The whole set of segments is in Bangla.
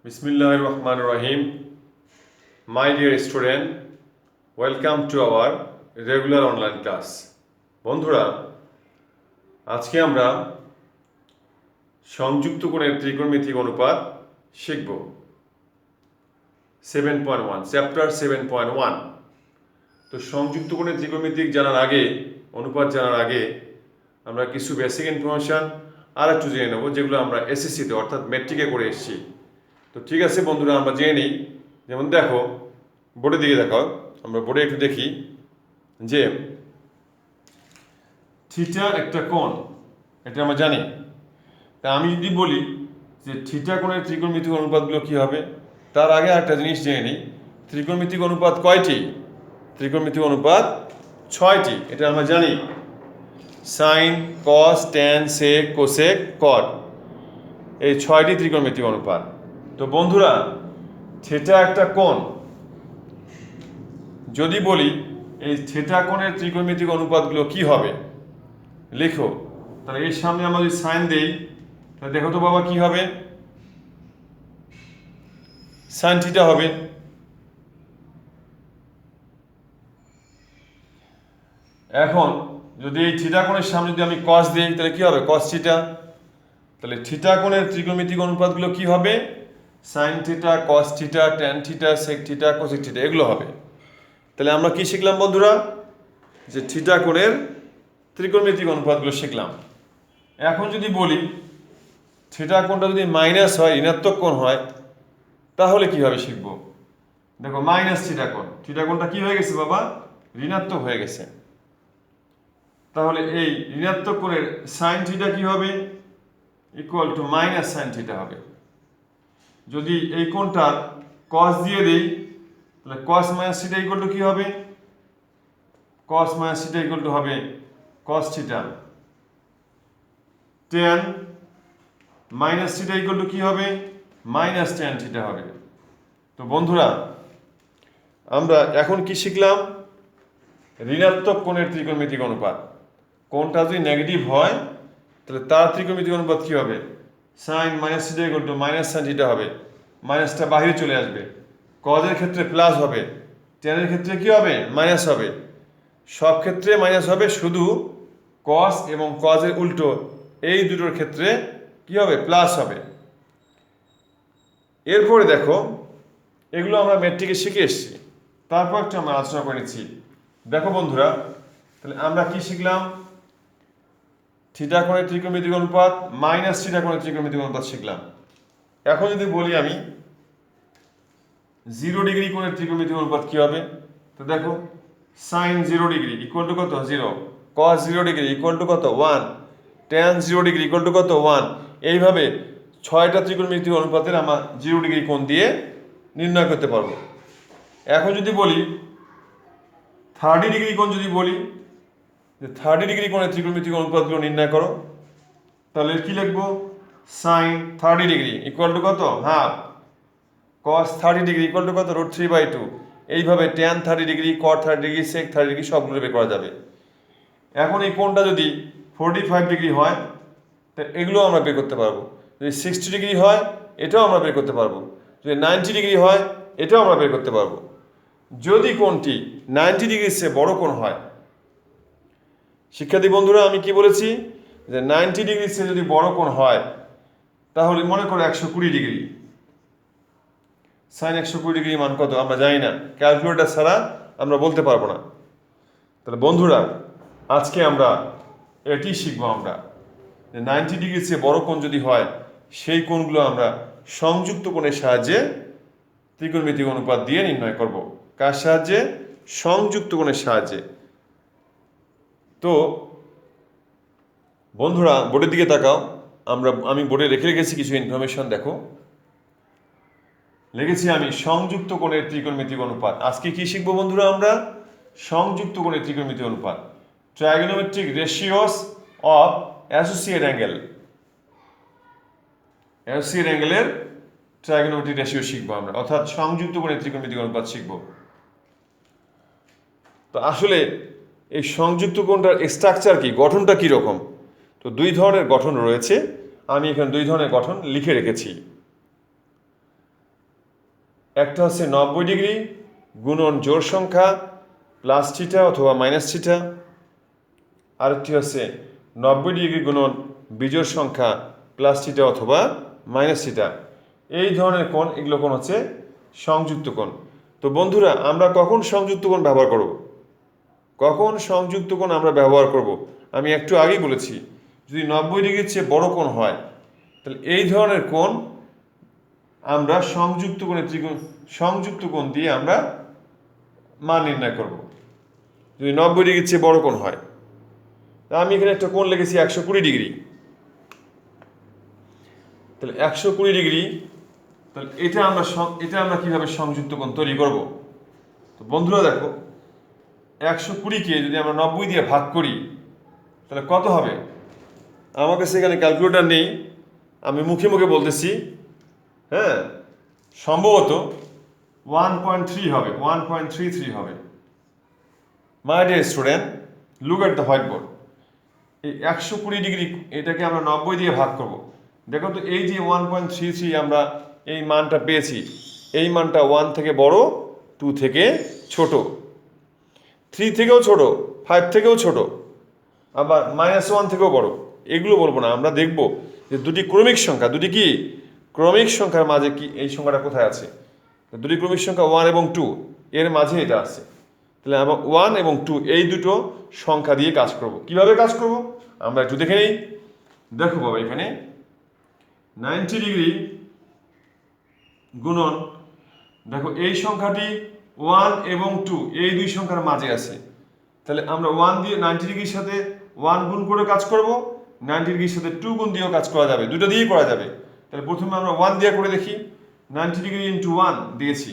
Bismillahirrahmanirrahim. My dear student, welcome to our regular online class. বন্ধুরা, আজকে আমরা সংযুক্ত কোণের ত্রিকোণমিতিক অনুপাত শিখব। 7.1 চ্যাপ্টার 7.1। তো সংযুক্ত কোণের ত্রিকোণমিতিক জানার আগে, অনুপাত জানার আগে আমরা কিছু বেসিক ইনফরমেশন আর একটু জেনে নেব, যেগুলো আমরা এসএসসিতে অর্থাৎ ম্যাট্রিকে করে এসেছি। তো ঠিক আছে বন্ধুরা, আমরা জেনে নিই। যেমন দেখো, বোর্ডের দিকে দেখাও, আমরা বোর্ডে একটু দেখি যে থিটা একটা কোণ, এটা আমরা জানি। তা আমি যদি বলি যে থিটা কোণের ত্রিকোণমিতিক অনুপাতগুলো কী হবে, তার আগে একটা জিনিস জেনে নিই। ত্রিকোণমিতিক অনুপাত কয়টি? ত্রিকোণমিতিক অনুপাত 6টি, এটা আমরা জানি। সাইন, কস, ট্যান, সেক, কোসেক, কট, এই 6টি ত্রিকোণমিতিক অনুপাত। তো বন্ধুরা, থিটা একটা কোণ, যদি বলি এই থিটা কোণের ত্রিকোণমিতিক অনুপাতগুলো কি হবে লেখো, তাহলে এর সামনে আমরা যদি সাইন দেই, তাহলে দেখো তো বাবা কি হবে, সাইন থিটা হবে। এখন যদি এই থিটা কোণের সামনে যদি আমি কস দিই, তাহলে কি হবে, কস থিটা। তাহলে থিটা কোণের ত্রিকোণমিতিক অনুপাতগুলো কি হবে? Sine theta, cos theta, tan theta, sec theta, cosec theta, এগুলো হবে। তাহলে আমরা কি শিখলাম বন্ধুরা? যে থিটা কোণের ত্রিকোণমিতিক অনুপাতগুলো শিখলাম। এখন যদি বলি থিটা কোণটা যদি মাইনাস হয়, ঋণাত্মক কোণ হয়, তাহলে কিভাবে শিখব? দেখো, মাইনাস থিটা কোণ, থিটা কোণটা কি হয়ে গেছে বাবা? ঋণাত্মক হয়ে গেছে। তাহলে এই ঋণাত্মক কোণের সাইন থিটা কি হবে? Equal to minus sine theta হবে। যদি এই কোণটার কস দিয়ে দেই, তাহলে cos minus theta equal to কি হবে? Cos minus theta equal to হবে cos theta. Tan minus theta equal to কি হবে? মাইনাস ট্যান থিটা হবে। তো বন্ধুরা, আমরা এখন কি শিখলাম? ঋণাত্মক কোণের ত্রিকোণমিতিক অনুপাত। কোণটা যদি নেগেটিভ হয়, তাহলে তার ত্রিকোণমিতিক অনুপাত কি হবে? Sine minus theta equal to minus sine theta হবে। মাইনাসটা বাইরে চলে আসবে। কজের ক্ষেত্রে প্লাস হবে, ট্যানের ক্ষেত্রে কি হবে? মাইনাস হবে। সব ক্ষেত্রে মাইনাস হবে, শুধু কস এবং কজের উল্টো এই দুটোর ক্ষেত্রে কি হবে? প্লাস হবে। এরপরে দেখো, এগুলো আমরা ম্যাট্রিকে শিখে এসেছি, তারপর একটু আমরা আলোচনা করে নিচ্ছি। দেখো বন্ধুরা, তাহলে আমরা কি শিখলাম? থিটা কোণের ত্রিকোণমিতিক অনুপাত মাইনাস থিটা কোণের ত্রিকোণমিতিক অনুপাত শিখলাম। এখন যদি বলি আমি 0 ডিগ্রি কোণের ত্রিকোণমিতিক অনুপাত কি হবে? তো দেখো, সাইন 0 ডিগ্রি ইকুয়াল টু কত? 0। কস 0 ডিগ্রি ইকুয়াল টু কত? 1। ট্যান 0 ডিগ্রি ইকুয়াল টু কত? 1। এইভাবে 6টা ত্রিকোণমিতিক অনুপাতের আমরা 0 ডিগ্রি কোণ দিয়ে নির্ণয় করতে পারবো। এখন যদি বলি 30 ডিগ্রি কোণ, যদি বলি যে 30 ডিগ্রি কোণের ত্রিকোণমিতিক অনুপাতগুলো নির্ণয় করো, তাহলে কি লিখবো? সাইন 30 ডিগ্রি ইকুয়াল টু কত? Half. Cos 30 degree equal to কত? √3/2। এইভাবে ট্যান 30 ডিগ্রি, কট 30 ডিগ্রি, সেক 30 ডিগ্রি সবগুলো বের করা যাবে। এখন এই কোণটা যদি 45 ডিগ্রি হয়, তা এগুলো আমরা বের করতে পারবো। যদি 60 ডিগ্রি হয়, এটাও আমরা বের করতে পারবো। যদি 90 ডিগ্রি হয়, এটাও আমরা বের করতে পারবো। যদি কোণটি 90 ডিগ্রির চেয়ে বড় কোণ হয়, শিক্ষার্থী বন্ধুরা, আমি কি বলেছি? যে 90 ডিগ্রির চেয়ে যদি বড় কোণ হয়, তাহলে মনে করো 120 ডিগ্রি। সাইন 120 ডিগ্রি মান কত আমরা জানি না, ক্যালকুলেটর ছাড়া আমরা বলতে পারবো না। তাহলে বন্ধুরা, আজকে আমরা এটি শিখবো, আমরা যে 90 ডিগ্রির চেয়ে বড় কোণ যদি হয়, সেই কোণগুলো আমরা সংযুক্ত কোণের সাহায্যে ত্রিকোণমিতিক অনুপাত দিয়ে নির্ণয় করব। কার সাহায্যে? সংযুক্ত কোণের সাহায্যে। তো বন্ধুরা, বোর্ডের দিকে তাকাও, আমি বোর্ডে রেখেছি কিছু ইনফরমেশন। দেখো, লিখেছি আমি সংযুক্ত কোণের ত্রিকোণমিতিক অনুপাত। আজকে কি শিখবো বন্ধুরা? আমরা সংযুক্ত কোণের ত্রিকোণমিতিক অনুপাত, trigonometric ratios of associate angle. Associate অ্যাঙ্গেলের ট্রাইগোনোমেট্রিক রেশিও শিখবো আমরা, অর্থাৎ সংযুক্ত কোণের ত্রিকোণমিতিক অনুপাত শিখবো। তো আসলে এই সংযুক্ত কোণটার স্ট্রাকচার কি, গঠনটা কি রকম? তো 2 ধরনের গঠন রয়েছে। আমি এখানে 2 ধরনের গঠন লিখে রেখেছি। একটা হচ্ছে 90 ডিগ্রি গুণন জোড় সংখ্যা প্লাস থিটা অথবা মাইনাস থিটা, আরেকটি হচ্ছে 90 ডিগ্রি গুণন বিজোড় সংখ্যা প্লাস থিটা অথবা মাইনাস থিটা। এই ধরনের কোণ, এগুলো কোণ হচ্ছে সংযুক্ত কোণ। তো বন্ধুরা, আমরা কখন সংযুক্ত কোণ ব্যবহার করব? কখন সংযুক্ত কোণ আমরা ব্যবহার করব আমি একটু আগেই বলেছি, যদি 90 ডিগ্রির চেয়ে বড় কোণ হয় তাহলে এই ধরনের কোণ আমরা সংযুক্ত কোণ দিয়ে আমরা মান নির্ণয় করব, যদি 90 ডিগ্রির চেয়ে বড় কোণ হয়। তা আমি এখানে একটা কোণ লিখেছি 120 ডিগ্রি। তাহলে 120 ডিগ্রি, তাহলে এটা আমরা কিভাবে সংযুক্ত কোণ তৈরি করব? তো বন্ধুরা দেখো, 120কে যদি আমরা 90 দিয়ে ভাগ করি তাহলে কত হবে? আমার কাছে এখানে ক্যালকুলেটর নেই, আমি মুখে মুখে বলতেছি। হ্যাঁ, সম্ভবত 1.3 হবে, 1.33 হবে। মাই dear student, look at the white board. এই 120 ডিগ্রি এটাকে আমরা 90 দিয়ে ভাগ করব। দেখো তো, এই যে 1.33 আমরা এই মানটা পেয়েছি, এই মানটা 1 থেকে বড়, 2 থেকে ছোট, 3 থেকেও ছোট, 5 থেকেও ছোট, আবার -1 থেকেও বড়। এগুলো বলবো না, আমরা দেখব যে দুটি ক্রমিক সংখ্যা, দুটি কি ক্রমিক সংখ্যার মাঝে কি এই সংখ্যাটা কোথায় আছে। দুটি ক্রমিক সংখ্যা 1 এবং 2 এর মাঝে এটা আছে। তাহলে আমরা 1 এবং 2 এই দুটো সংখ্যা দিয়ে কাজ করব। কিভাবে কাজ করব আমরা একটু দেখে নিই। দেখো বাবা, এখানে 90 ডিগ্রি গুণন, দেখো এই সংখ্যাটি 1 এবং 2 এই দুই সংখ্যার মাঝে আছে। তাহলে আমরা 1 দিয়ে 90 ডিগ্রির সাথে 1 গুণ করে কাজ করব, 90 ডিগ্রির সাথে 2 গুণ দিয়েও কাজ করা যাবে, দুটো দিয়েই করা যাবে। তাহলে প্রথমে আমরা 1 দিয়ে করে দেখি। 90 ডিগ্রি ইন্টু 1 দিয়েছি।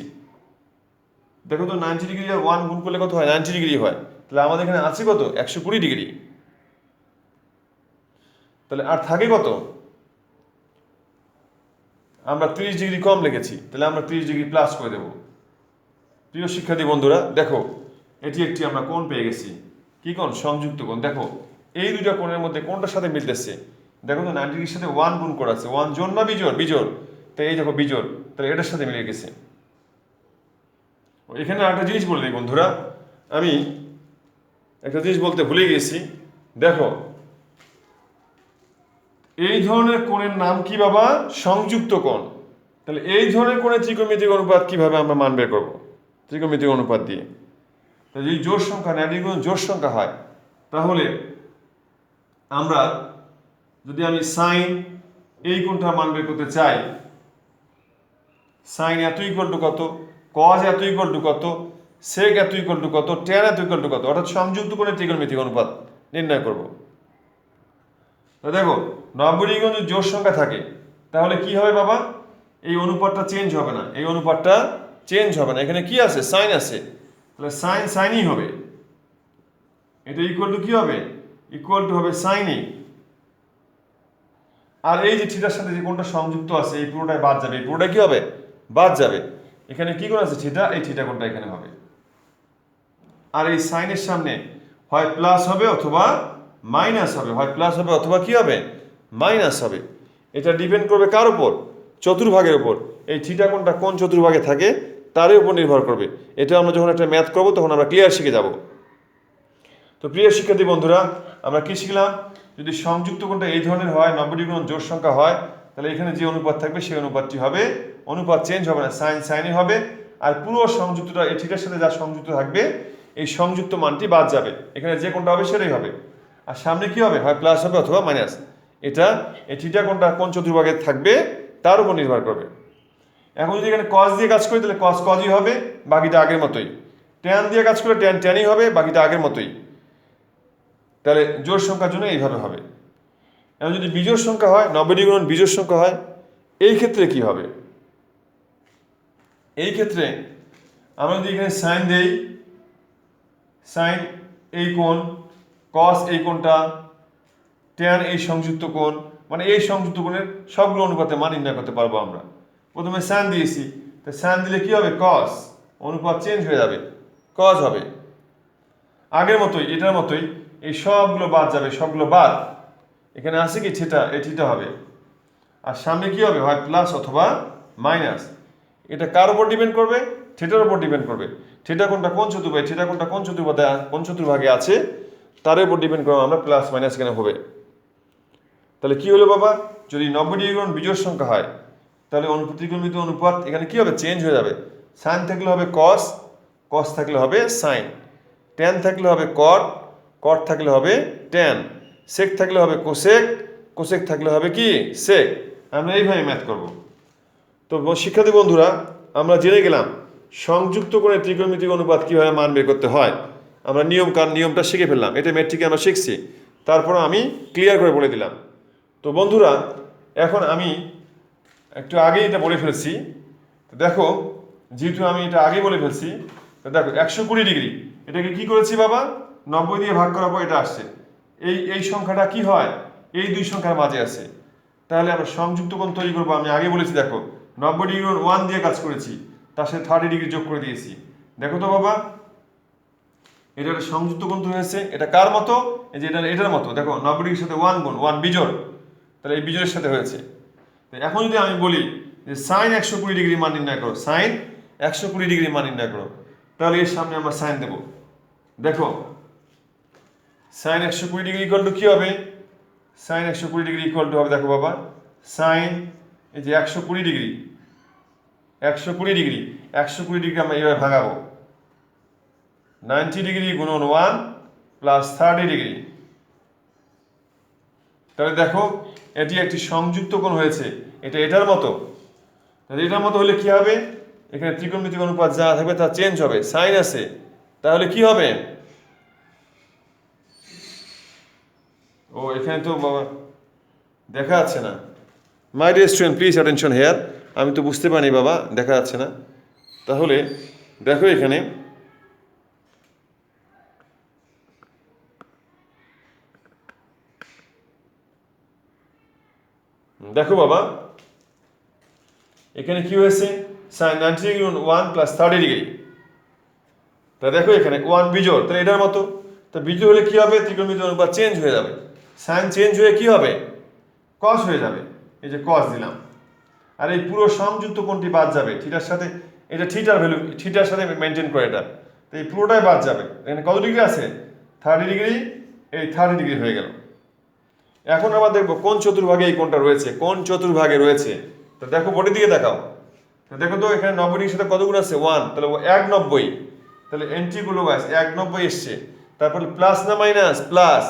দেখো তো, 90 ডিগ্রি আর 1 গুণ করলে কত হয়? 90 ডিগ্রি হয়। তাহলে আমাদের এখানে আছে কত? 120 ডিগ্রি। তাহলে আর থাকে কত? আমরা 30 ডিগ্রি কম লিখেছি, তাহলে আমরা 30 ডিগ্রি প্লাস করে দেব। প্রিয় শিক্ষার্থী বন্ধুরা, দেখো এটি একটি আমরা কোণ পেয়ে গেছি। কি কোণ? সংযুক্ত কোণ। দেখো এই দুটো কোণের মধ্যে কোনটার সাথে মিলতেছে? দেখো তো, 90 ডিগ্রির সাথে 1 গুণ করা আছে। 1 জোড় না বিজোড়? বিজোড়। তাই এই দেখো বিজোড়, তাহলে এটার সাথে মিলে গেছে। এখানে একটা জিনিস বলে দিই বন্ধুরা, আমি একটা জিনিস বলতে ভুলে গেছি। দেখো, এই ধরনের কোণের নাম কি বাবা? সংযুক্ত কোণ। তাহলে এই ধরনের কোণের ত্রিকোণমিতিক অনুপাত কিভাবে আমরা মান বের করবো? ত্রিকোণমিতিক অনুপাত দিয়ে। তাহলে যদি জোড় সংখ্যা 90 ডিগ্রি জোড় সংখ্যা হয়, তাহলে আমরা যদি আমি সাইন এই কোণটার মান বের করতে চাই, সাইন এত ইকুয়াল টু কত, কজ এত ইকুয়াল টু কত, সেক এত ইকুয়াল টু কত, ট্যান এত ইকুয়াল টু কত, অর্থাৎ সংযুক্ত কোণের ত্রিকোণমিতিক অনুপাত নির্ণয় করব। তো দেখো, 90 ডিগ্রি যদি জোড় সংখ্যা থাকে তাহলে কি হবে বাবা? এই অনুপাতটা চেঞ্জ হবে না, এই অনুপাতটা চেঞ্জ হবে না। এখানে কি আছে? সাইন আছে, তাহলে সাইন সাইনই হবে। এটা ইকুয়াল টু কি হবে? ইকুয়াল টু হবে সাইনই। আর এই যে থিটার সাথে যে কোণটা সংযুক্ত আছে, এই পুরোটাই বাদ যাবে, এই পুরোটা কি হবে? বাদ যাবে। এখানে কি কোণ আছে? থিটা, এই থিটা কোণটা এখানে হবে। আর এই সাইনের সামনে হয় প্লাস হবে অথবা মাইনাস হবে, হয় প্লাস হবে অথবা কি হবে? মাইনাস হবে। এটা ডিপেন্ড করবে কার উপর? চতুর্ভাগের উপর। এই থিটা কোণটা কোন চতুর্ভাগে থাকে তার উপর নির্ভর করবে। এটা আমরা যখন একটা ম্যাথ করবো তখন আমরা ক্লিয়ার শিখে যাব। তো প্রিয় শিক্ষার্থী বন্ধুরা, আমরা কি শিখলাম? যদি সংযুক্ত কোণটা এই ধরনের হয়, 90 ডিগ্রি কোণ জোড় সংখ্যা হয়, তাহলে এখানে যে অনুপাত থাকবে সেই অনুপাতটি হবে, অনুপাত চেঞ্জ হবে না, সাইন সাইনই হবে। আর পুরো সংযুক্তটা এই থিটার সাথে যা সংযুক্ত থাকবে এই সংযুক্ত মানটি বাদ যাবে, এখানে যে কোণটা হবে সেটাই হবে। আর সামনে কি হবে? হয় প্লাস হবে অথবা মাইনাস। এটা এই থিটা কোণটা কোন চতুর্ভাগে থাকবে তার উপর নির্ভর করবে। এখন যদি এখানে কস দিয়ে কাজ করি তাহলে কস কসই হবে, বাকিটা আগের মতোই। ট্যান দিয়ে কাজ করলে ট্যান ট্যানই হবে, বাকিটা আগের মতোই। তাহলে জোড় সংখ্যার জন্য এইভাবে হবে। এখন যদি বিজোড় সংখ্যা হয়, 90 ডিগ্রি গুণন বিজোড় সংখ্যা হয়, এই ক্ষেত্রে কি হবে? এই ক্ষেত্রে আমরা যদি এখানে সাইন দেই, সাইন এই কোণ, কস এই কোণটা, ট্যান এই সংযুক্ত কোণ, মানে এই সংযুক্ত কোণের সবগুলো অনুপাতে মান নির্ণয় করতে পারবো আমরা। প্রথমে সাইন দিয়েছি, তো সাইন দিলে কি হবে? কস, অনুপাত চেঞ্জ হয়ে যাবে, কস হবে। আগের মতোই, এটার মতোই, এই সবগুলো বাদ যাবে, সবগুলো বাদ। এখানে আছে কি? থিটা, এই থিটা হবে। আর সামনে কি হবে? হয় প্লাস অথবা মাইনাস। এটা কার উপর ডিপেন্ড করবে? থিটার উপর ডিপেন্ড করবে। থিটা কোনটা কোন চতুর্ভাগে, থিটা কোনটা কোন চতুর্ভাগে আছে তার উপর ডিপেন্ড করে আমরা প্লাস মাইনাস কেন হবে। তাহলে কি হলো বাবা? যদি 90 ডিগ্রি কোণ বিজোড় সংখ্যা হয় তাহলে ত্রিকোণমিতি অনুপাত এখানে কি হবে? চেঞ্জ হয়ে যাবে। সাইন থাকলে হবে কস, কস থাকলে হবে সাইন, ট্যান থাকলে হবে কট, কট থাকলে হবে ট্যান, সেক থাকলে হবে কোসেক, কোসেক থাকলে হবে কি? সেক। আমরা এইভাবে ম্যাথ করব। তো শিক্ষার্থী বন্ধুরা, আমরা জেনে গেলাম সংযুক্ত কোণের ত্রিকোণমিতিক অনুপাত কীভাবে মান বের করতে হয়। আমরা নিয়মটা শিখে ফেললাম, এটা ম্যাট্রিকে আমরা শিখছি, তারপর আমি ক্লিয়ার করে বলে দিলাম। তো বন্ধুরা, এখন আমি একটু আগেই এটা বলে ফেলছি। তো দেখো, যেহেতু আমি এটা আগে বলে ফেলছি, তো দেখো 120 ডিগ্রি এটাকে কি করেছি বাবা? 90 দিয়ে ভাগ করার পর এটা আসছে। এই সংখ্যাটা কি হয়? এই দুই সংখ্যার মাঝে আছে। তাহলে আমরা সংযুক্ত কোণ তৈরি করবো। আমি আগে বলেছি, দেখো 90 ডিগ্রি 1 দিয়ে কাজ করেছি, তার সাথে 30 ডিগ্রি যোগ করে দিয়েছি। দেখো তো বাবা, এটা একটা সংযুক্ত কোণ তৈরি হয়েছে। এটা কার মতো? এই যে এটার মতো। দেখো 90 ডিগ্রির সাথে 1 গুণ 1 বিজোড়, তাহলে এই বিজোড়ের সাথে হয়েছে। এখন যদি আমি বলি যে সাইন 120 ডিগ্রি মান নির্ণয় করো, সাইন 120 ডিগ্রি মান নির্ণয় করো, তাহলে এর সামনে আমরা সাইন দেব। দেখো সাইন 120 ডিগ্রি ইকুয়াল টু কি হবে? সাইন 120 ডিগ্রি ইকুয়াল টু হবে, দেখো বাবা, সাইন এই যে 120 ডিগ্রি, 120 ডিগ্রি 120 ডিগ্রি আমরা এইভাবে ভাঙাবো। 90 ডিগ্রি গুণন 1 প্লাস 30 ডিগ্রি। তাহলে দেখো এটি একটি সংযুক্ত কোণ হয়েছে। এটা এটার মতো। তাহলে এটার মতো হলে কি হবে? এখানে ত্রিকোণমিতিক অনুপাত যা থাকবে তা চেঞ্জ হবে। সাইন আছে, তাহলে কি হবে? ও এখানে তো বাবা দেখা যাচ্ছে না। My dear student, please attention here. আমি তো বুঝতে পারি বাবা, দেখা যাচ্ছে না। তাহলে দেখো এখানে দেখো বাবা, এখানে কি হয়েছে? Sine 90 degree 1 plus 30 degree. তা দেখো এখানে 1 বিজোড়, তাহলে এটার মতো। তা বিজোড় হলে কি হবে? ত্রিকোণমিতিক অনুপাত চেঞ্জ হয়ে যাবে। সাইন চেঞ্জ হয়ে কি হবে? কস হয়ে যাবে। এই যে কস দিলাম। আর এই পুরো সংযুক্ত কোণটি বাদ যাবে থিটার সাথে। এটা থিটার ভ্যালু, থিটার সাথে মেনটেন করে এটা। তো এই পুরোটাই বাদ যাবে। এখানে কত ডিগ্রি আছে? 30 ডিগ্রি। এই 30 ডিগ্রি হয়ে গেল। এখন আবার দেখবো কোন চতুর্ভাগে এই কোণটা রয়েছে, কোন চতুর্ভাগে রয়েছে। তো দেখো বোর্ডের দিকে তাকাও। তো দেখো তো এখানে 90 ডিগ্রির সাথে কত গুণ আছে? 1, তাহলে 190। তাহলে এন্ট্রি গুলো গাছ 190 এসছে। তারপরে প্লাস না minus? Plus,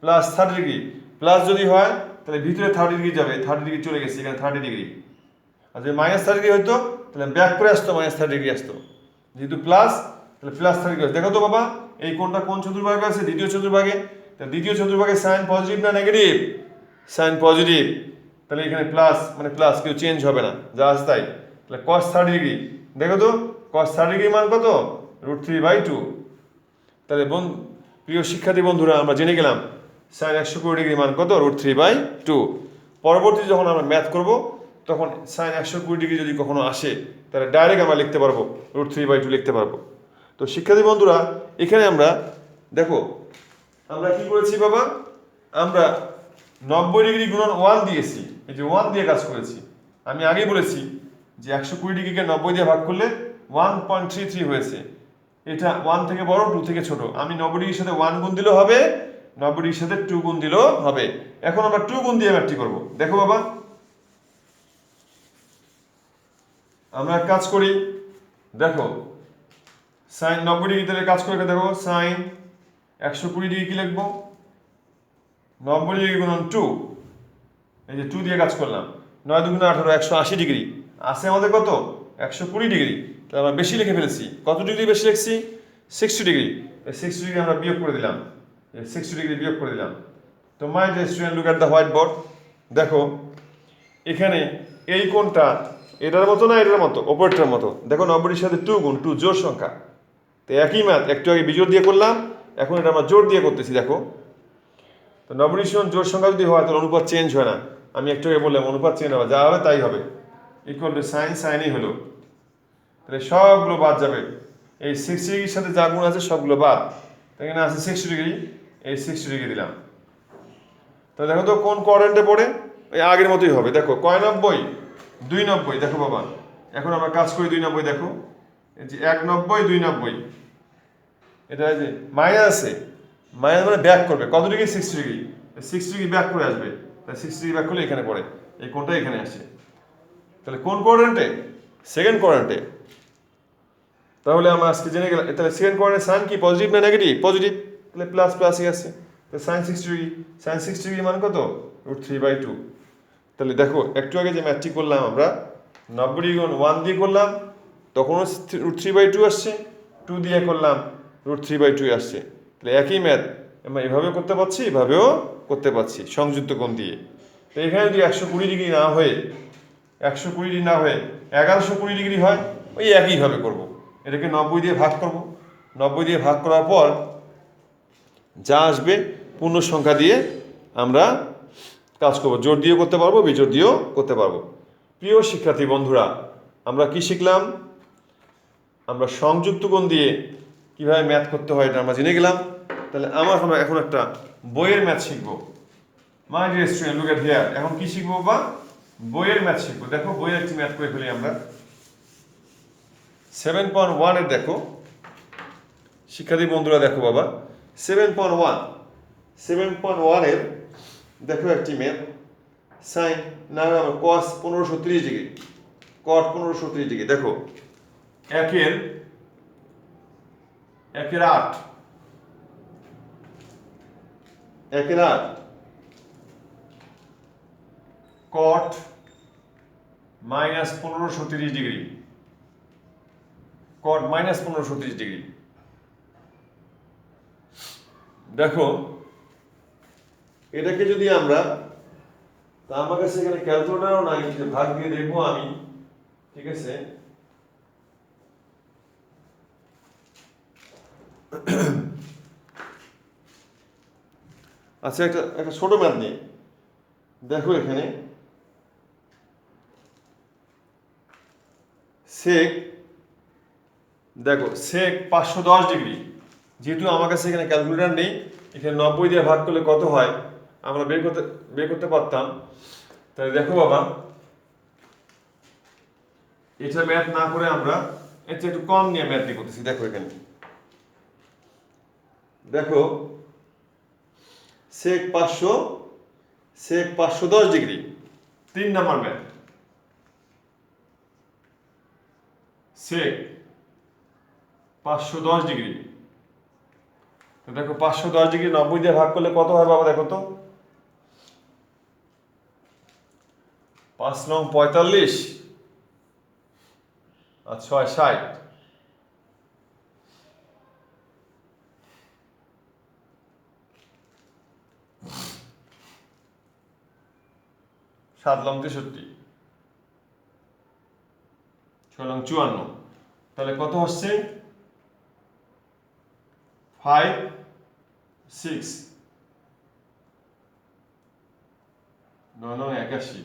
plus 30 degree. Plus যদি হয় তাহলে ভিতরে 30 ডিগ্রি যাবে, 30 ডিগ্রি চলে গেছে, এখানে 30 ডিগ্রি। আর যদি মাইনাস 30 ডিগ্রি হইতো তাহলে ব্যাক করে আসতো, মাইনাস 30 ডিগ্রি আসতো। যেহেতু প্লাস, তাহলে প্লাস 30 ডিগ্রি। দেখো তো বাবা, এই কোণটা কোন চতুর্ভাগে আছে? দ্বিতীয় চতুর্ভাগে। তাহলে দ্বিতীয় চতুর্ভাগে সাইন পজিটিভ না নেগেটিভ? Sine positive. তাহলে এখানে প্লাস মানে প্লাস, কেউ চেঞ্জ হবে না, যা আছে তাই। তাহলে cos 30 ডিগ্রি। দেখো তো cos 30 ডিগ্রি মান কত? √3/2। তাহলে প্রিয় শিক্ষার্থী বন্ধুরা, আমরা জেনে গেলাম সাইন 120 ডিগ্রি মান কত? √3/2। পরবর্তীতে যখন আমরা ম্যাথ করব তখন সাইন 120 ডিগ্রি যদি কখনো আসে তাহলে ডাইরেক্ট আমরা লিখতে পারবো, √3/2 লিখতে পারবো। তো শিক্ষার্থী বন্ধুরা, এখানে আমরা দেখো আমরা কি করেছি বাবা? আমরা 90 ডিগ্রি গুণন 1 দিয়েছি, এই যে 1 দিয়ে কাজ করেছি। আমি আগেই বলেছি যে 120 ডিগ্রিকে 90 দিয়ে ভাগ করলে 1.33 হয়েছে। এটা 1 থেকে বড়, 2 থেকে ছোট। আমি 90 ডিগ্রির সাথে 1 গুণ দিলেও হবে, 90 ডিগ্রির সাথে 2 গুণ দিলেও হবে। এখন আমরা 2 গুণ দিয়ে ম্যাথটি করব। দেখো বাবা, আমরা এক কাজ করি। দেখো সাইন 90 ডিগ্রি তাহলে কাজ করে দেখো, সাইন 120 ডিগ্রি কি লিখবো? 90 ডিগ্রি গুণন 2। এই যে 2 দিয়ে কাজ করলাম। 9 2 18, 180 ডিগ্রি। আছে আমাদের কত? 120 ডিগ্রি। তাহলে আমরা বেশি লিখে ফেলেছি। কত ডিগ্রি বেশি লিখছি? 60 ডিগ্রি। 60 ডিগ্রি আমরা বিয়োগ করে দিলাম, 60 ডিগ্রি বিয়োগ করে দিলাম। তো মাই dear student, look at the white board. দেখো এখানে এই কোণটা এটার মতো না এটার মতো? ওপরটার মতো। দেখো 90 সাথে 2 গুণ, 2 জোড় সংখ্যা। তো একই ম্যাথ, একটু আগে বিজোড় দিয়ে করলাম, এখন এটা আমরা জোড় দিয়ে করতেছি। দেখো তো 90 জোড় সংখ্যা যদি হয় তাহলে অনুপাত চেঞ্জ হয় না। আমি একটু আগে বললাম অনুপাত চেঞ্জ হবে, যা হবে তাই হবে। ইকুয়াল টু সাইন, সাইনই হলো। তাহলে সবগুলো বাদ যাবে। এই 60 ডিগ্রির সাথে যা গুণ আছে সবগুলো বাদ। এখানে আছে 60 ডিগ্রি, এই 60 ডিগ্রি দিলাম। তো দেখো তো কোন কোয়াড্রেন্টে পড়ে? ওই আগের মতোই হবে। দেখো কয় 90? 290। দেখো বাবা এখন আমরা কাজ করি 290, দেখো এই যে 190 290, এটা যে মাইনাসে, মাইনাস মানে ব্যাক করবে কত ডিগ্রি, 60 ডিগ্রি, 60 ডিগ্রি ব্যাক করে আসবে, তাই 60 ডিগ্রি ব্যাক করলে এখানে পড়ে, এই কোণটা এখানে আসে। তাহলে কোন কোয়াড্রেন্টে? সেকেন্ড কোয়াড্রেন্টে। তাহলে আমরা আজকে জেনে গেলাম, তাহলে সেকেন্ড কোয়াড্রেন্টে সাইন কি পজিটিভ না নেগেটিভ? পজিটিভ, তাহলে প্লাস প্লাসই আসছে। তো সাইন 60 ডিগ্রি, সাইন 60 ডিগ্রি মান কত? √3/2। তাহলে দেখো একটু আগে যে ম্যাথটি করলাম আমরা 90 ডিগ্রি 1 দিয়ে করলাম, তখনও √3/2 আসছে, 2 দিয়ে করলাম √3/2 আসছে। তাহলে একই ম্যাথ আমরা এভাবেও করতে পারছি, এভাবেও করতে পারছি সংযুক্ত কোণ দিয়ে। তো এখানে যদি 120 ডিগ্রি না হয়ে 120 ডিগ্রি না হয়ে 1120 ডিগ্রি হয়, ওই একইভাবে করব। এটাকে 90 দিয়ে ভাগ করব, 90 দিয়ে ভাগ করার পর যা আসবে পূর্ণ সংখ্যা দিয়ে আমরা কাজ করব, জোর দিয়েও করতে পারবো, বিজোড় দিয়েও করতে পারবো। প্রিয় শিক্ষার্থী বন্ধুরা, আমরা কি শিখলাম? আমরা সংযুক্ত কোণ দিয়ে কীভাবে ম্যাথ করতে হয় এটা আমরা জেনে গেলাম। তাহলে আমরা এখন একটা বইয়ের ম্যাথ শিখবো। মাই dear student, look at here. এখন কি শিখবো? বা বইয়ের ম্যাথ শিখবো। দেখো বইয়ের একটি ম্যাথ করে ফেলি আমরা। 7.1 এর দেখো শিক্ষার্থী বন্ধুরা, দেখো বাবা 7.1 এর দেখো একটি ম্যাথ, সাইন না কস 1530 ডিগ্রি, কট 1530 ডিগ্রি। দেখো 1 এর 8 কট -1530 ডিগ্রি, কট -1530 ডিগ্রি। দেখো এটাকে যদি আমরা, তা আমার কাছে এখানে ক্যালকুলেটরও নাই, ভাগ দিয়ে দেখবো আমি, ঠিক আছে? আচ্ছা, একটা ছোট ম্যাথ নিয়ে দেখো। এখানে সেক, দেখো সেক 510 ডিগ্রি, যেহেতু আমার কাছে এখানে ক্যালকুলেটর নেই, এখানে 90 দিয়ে ভাগ করলে কত হয় আমরা বের করতে পারতাম। তাহলে দেখো বাবা, এটা ম্যাথ না করে আমরা এটা একটু কম নিয়ে ম্যাথ দিয়ে করতেছি। দেখো এখানে দেখো সেক 510 ডিগ্রি, 3 নাম্বার ম্যাথ। সেক 510 ডিগ্রি, তো দেখো 510 ডিগ্রি 90 দিয়ে ভাগ করলে কত হয় বাবা? দেখো তো, 5 নং 45 আর 6 60, 7 লং 63, 6 লং 54। তাহলে কত হচ্ছে? 5 6, 9 নং 81,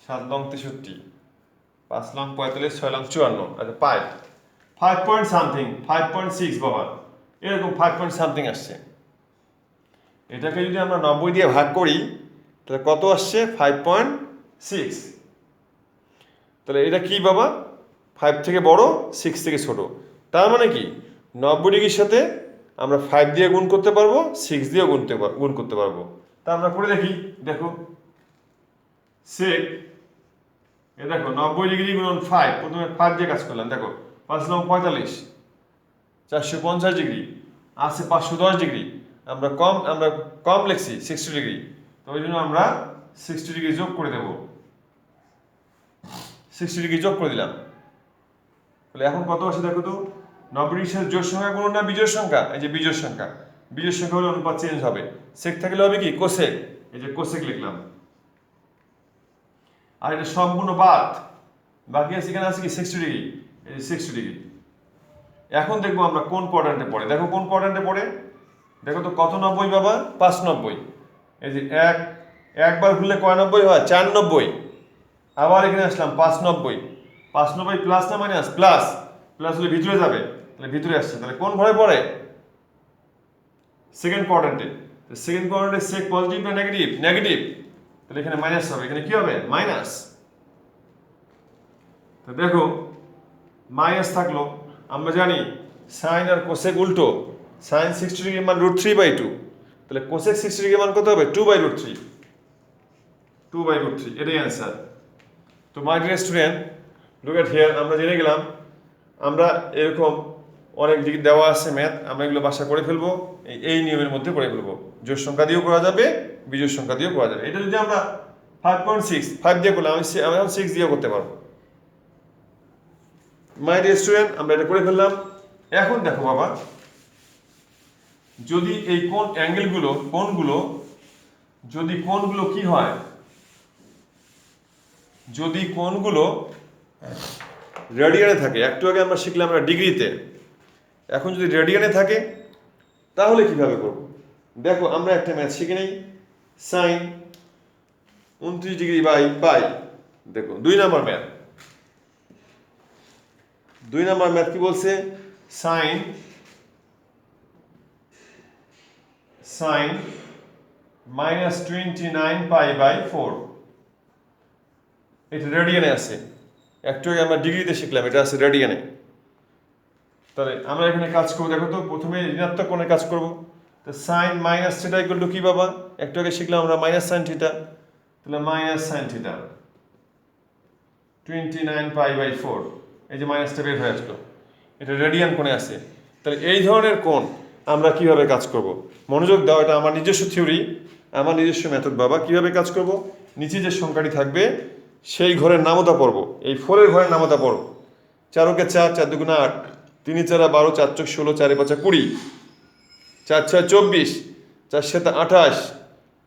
7 লং 63, 5 লং 45, 6 লং 54। আচ্ছা 5 পয়েন্ট সামথিং, 5.6 বাবা, এরকম 5 পয়েন্ট সামথিং আসছে। এটাকে যদি আমরা 90 দিয়ে ভাগ করি তাহলে কত আসছে? 5.6। তাহলে এটা কি বাবা? 5 থেকে বড়, 6 থেকে ছোট। তার মানে কি 90 ডিগ্রির সাথে আমরা 5 দিয়ে গুণ করতে পারবো, 6 দিয়েও গুণ করতে পারবো। তা আমরা করে দেখি। দেখো সেক, এ দেখো 90 ডিগ্রি গুণন 5, প্রথমে 5 দিয়ে কাজ করলাম। দেখো 5 লং 45, 450 ডিগ্রি আছে 510 ডিগ্রি, আমরা কম লিখছি 60 ডিগ্রি, তো ওই জন্য আমরা 60 ডিগ্রি যোগ করে দেব, 60 ডিগ্রি যোগ করে দিলাম। তাহলে এখন কত আসে দেখো তো, 90 ডিগ্রির সাথে জোড় সংখ্যা গুণ না বিজোড় সংখ্যা? এই যে বিজোড় সংখ্যা, বিজোড় সংখ্যা হলে অনুপাত চেঞ্জ হবে। সেক থাকলে হবে কি? কোসেক। এই যে কোসেক লিখলাম। আর এটা সম্পূর্ণ বাদ, বাকি আছে এখানে আছে কি 60 ডিগ্রি, এই যে 60 ডিগ্রি। এখন দেখবো আমরা কোন কোয়াড্রেন্টে পড়ে। দেখো কোন কোয়াড্রেন্টে পড়ে, দেখো তো কত 90 বাবা? 590। এই যে একবার ঘুরলে কয় 90 হয়? 490। আবার এখানে আসলাম 590, 590 প্লাস না মাইনাস? প্লাস, প্লাস হলে ভিতরে যাবে, তাহলে ভিতরে আসছে। তাহলে কোন ঘরে পড়ে? সেকেন্ড কোয়াড্রেন্টে। সেকেন্ড কোয়াড্রেন্টে সেক পজিটিভ না নেগেটিভ? নেগেটিভ, তাহলে এখানে মাইনাস হবে। এখানে কি হবে? মাইনাস। তো দেখো মাইনাস থাকলো, আমরা জানি সাইন আর কোসেক উল্টো, সাইন 60 ডিগ্রির মান √3/2, তাহলে কোসেক 60 ডিগ্রির মান কত হবে 2/√3, 2/√3, এটাই অ্যান্সার। তো মাই dear student, look at here, আমরা জেনে গেলাম আমরা এরকম অনেক দিক দেওয়া আছে ম্যাথ, আমরা এগুলো বাসা করে ফেলবো, এই নিয়মের মধ্যে করে ফেলবো। জোড় সংখ্যা দিয়েও করা যাবে, বিজোড় সংখ্যা দিয়েও করা যাবে। এটা যদি আমরা 5.6 5 দিয়ে করলাম, আমি 6 দিয়েও করতে পারবো। মাই ডিয়ার স্টুডেন্ট, আমরা এটা করে ফেললাম। এখন দেখো বাবা, যদি এই কোণগুলো কি হয়, যদি কোণগুলো রেডিয়ানে থাকে, একটু আগে আমরা শিখলাম আমরা ডিগ্রিতে, এখন যদি রেডিয়ানে থাকে তাহলে কিভাবে করব? দেখো আমরা একটা ম্যাথ শিখে নেই, সাইন 29 ডিগ্রি বাই পাই। দেখো 2 নম্বর ম্যাথ কি বলছে? সাইন -29π/4, এটা রেডিয়ানে আছে, একটু আগে আমরা ডিগ্রিতে শিখলাম এটা আছে রেডিয়ানে। তাহলে আমরা এখানে কাজ করবো, দেখো তো প্রথমে ঋণাত্মক কোণে কাজ করব। তো sine minus theta equal to কি বাবা? একটু আগে শিখলাম আমরা মাইনাস সাইন থিটা, তাহলে মাইনাস সাইন থিটা 29π/4, এই যে মাইনাসটা বের হয়ে আসলো, এটা রেডিয়ান কোণে আছে। তাহলে এই ধরনের কোণ আমরা কিভাবে কাজ করব? মনোযোগ দাও, এটা আমার নিজস্ব থিওরি, আমার নিজস্ব মেথড বাবা। কিভাবে কাজ করব? নিচে যে সংখ্যাটি থাকবে সেই ঘরের নামতা পড়ব, এই 4-এর ঘরের নামতা পড়ব। 4 × 4, 4 × 2 = 8, 3 × 4 = 12, 4 × 16, 4 × 5 = 20, 4 × 6 = 24, 4 × 7 = 28,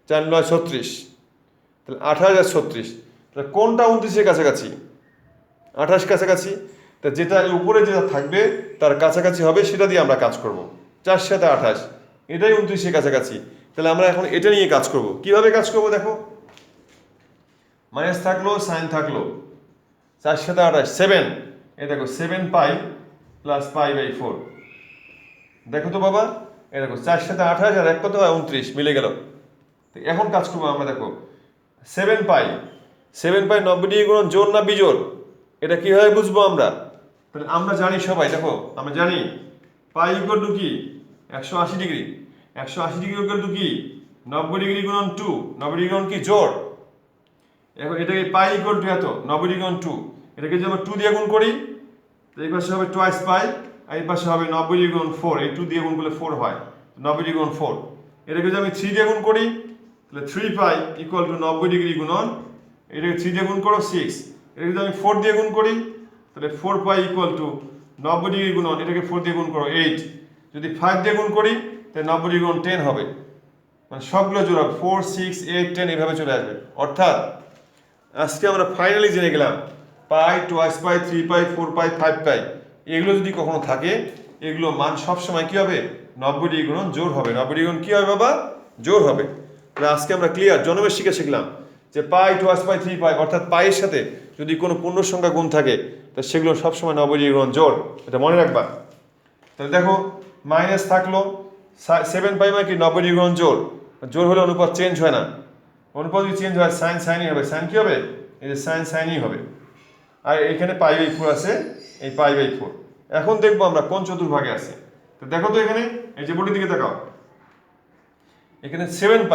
4 × 9 = 36, তাহলে 28 আর 36, তাহলে কোনটা 29-এর কাছাকাছি? 28 কাছাকাছি, তা যেটা উপরে যেটা থাকবে তার কাছাকাছি হবে সেটা দিয়ে আমরা কাজ করব। 4 × 7 = 28, এটাই 29-এর কাছাকাছি। তাহলে আমরা এখন এটা নিয়ে কাজ করব। কিভাবে কাজ করব দেখো, মাইনাস থাকলো, সাইন থাকলো, 4 × 7 = 28, 7, এই দেখো 7π + π/4, দেখো তো বাবা, এই দেখো 4 × 7 = 28 আর 1 কত হয় 29, মিলে গেল। তো এখন কাজ করবো আমরা, দেখো 7π 90 ডিগ্রি গুণন জোড় না বিজোড়, এটা কিভাবে বুঝবো আমরা? তাহলে আমরা জানি সবাই, দেখো আমরা জানি পাই ইকুয়াল টু কি 180 ডিগ্রি, 180 ডিগ্রি ইকুয়াল টু কি 90 ডিগ্রি গুণন 2, 90 ডিগ্রি গুণন কি জোড়। এখন এটাকে পাই ইকুয়াল টু এত, 90 ডিগ্রি গুণন 2, এটাকে যদি আমরা 2 দিয়ে গুণ করি তো এই পাশে হবে টুয়াইস পাই, আর এই পাশে হবে 90 ডিগ্রি গুণন 4, এই 2 দিয়ে গুণ করলে 4 হয়, 90 ডিগ্রি গুণন 4। এটাকে যদি আমি 3 দিয়ে গুণ করি তাহলে 3π ইকুয়াল টু 90 ডিগ্রি গুণন, এটাকে 3 দিয়ে গুণ করো 6, এটাকে যদি আমি 4 দিয়ে গুণ করি তাহলে 4π ইকুয়াল টু 90 ডিগ্রি গুণন, এটাকে 4 দিয়ে গুণ করো 8, যদি 5 দিয়ে গুণ করি তাহলে 90 ডিগ্রি গুণন 10 হবে, মানে সবগুলো জোড়া 4 6 8 10 এভাবে চলে আসবে। অর্থাৎ আজকে আমরা ফাইনালি জেনে গেলাম পাই, টুয়াইস পাই, 3π, 4π, 5π, এগুলো যদি কখনো থাকে এগুলো মান সবসময় কি হবে 90 ডিগ্রি গুণন জোড় হবে। 90 ডিগ্রি গুণন কি হবে বাবা? জোড় হবে। তাহলে আজকে আমরা ক্লিয়ার জন্মের শিখলাম যে পাই, টুয়াইস পাই, 3π, অর্থাৎ পাইয়ের সাথে যদি কোনো পূর্ণ সংখ্যা গুণ থাকে তো সেগুলো সবসময় 90 ডিগ্রি গুণন জোড়, এটা মনে রাখবা। তাহলে দেখো মাইনাস থাকলো, 7π মানে কি 90 ডিগ্রি গুণন জোড়, জোড় হলে অনুপাত চেঞ্জ হয় না, অনুপাত যদি চেঞ্জ হয় সাইন সাইনই হবে, সাইন কি হবে? এই যে সাইন সাইনই হবে। আর এখানে π/4 আছে, এই π/4। এখন দেখবো আমরা কোন চতুর্ভাগে আছে। তো দেখো তো এখানে এই যে বোর্ডের দিকে তাকাও, এখানে 7π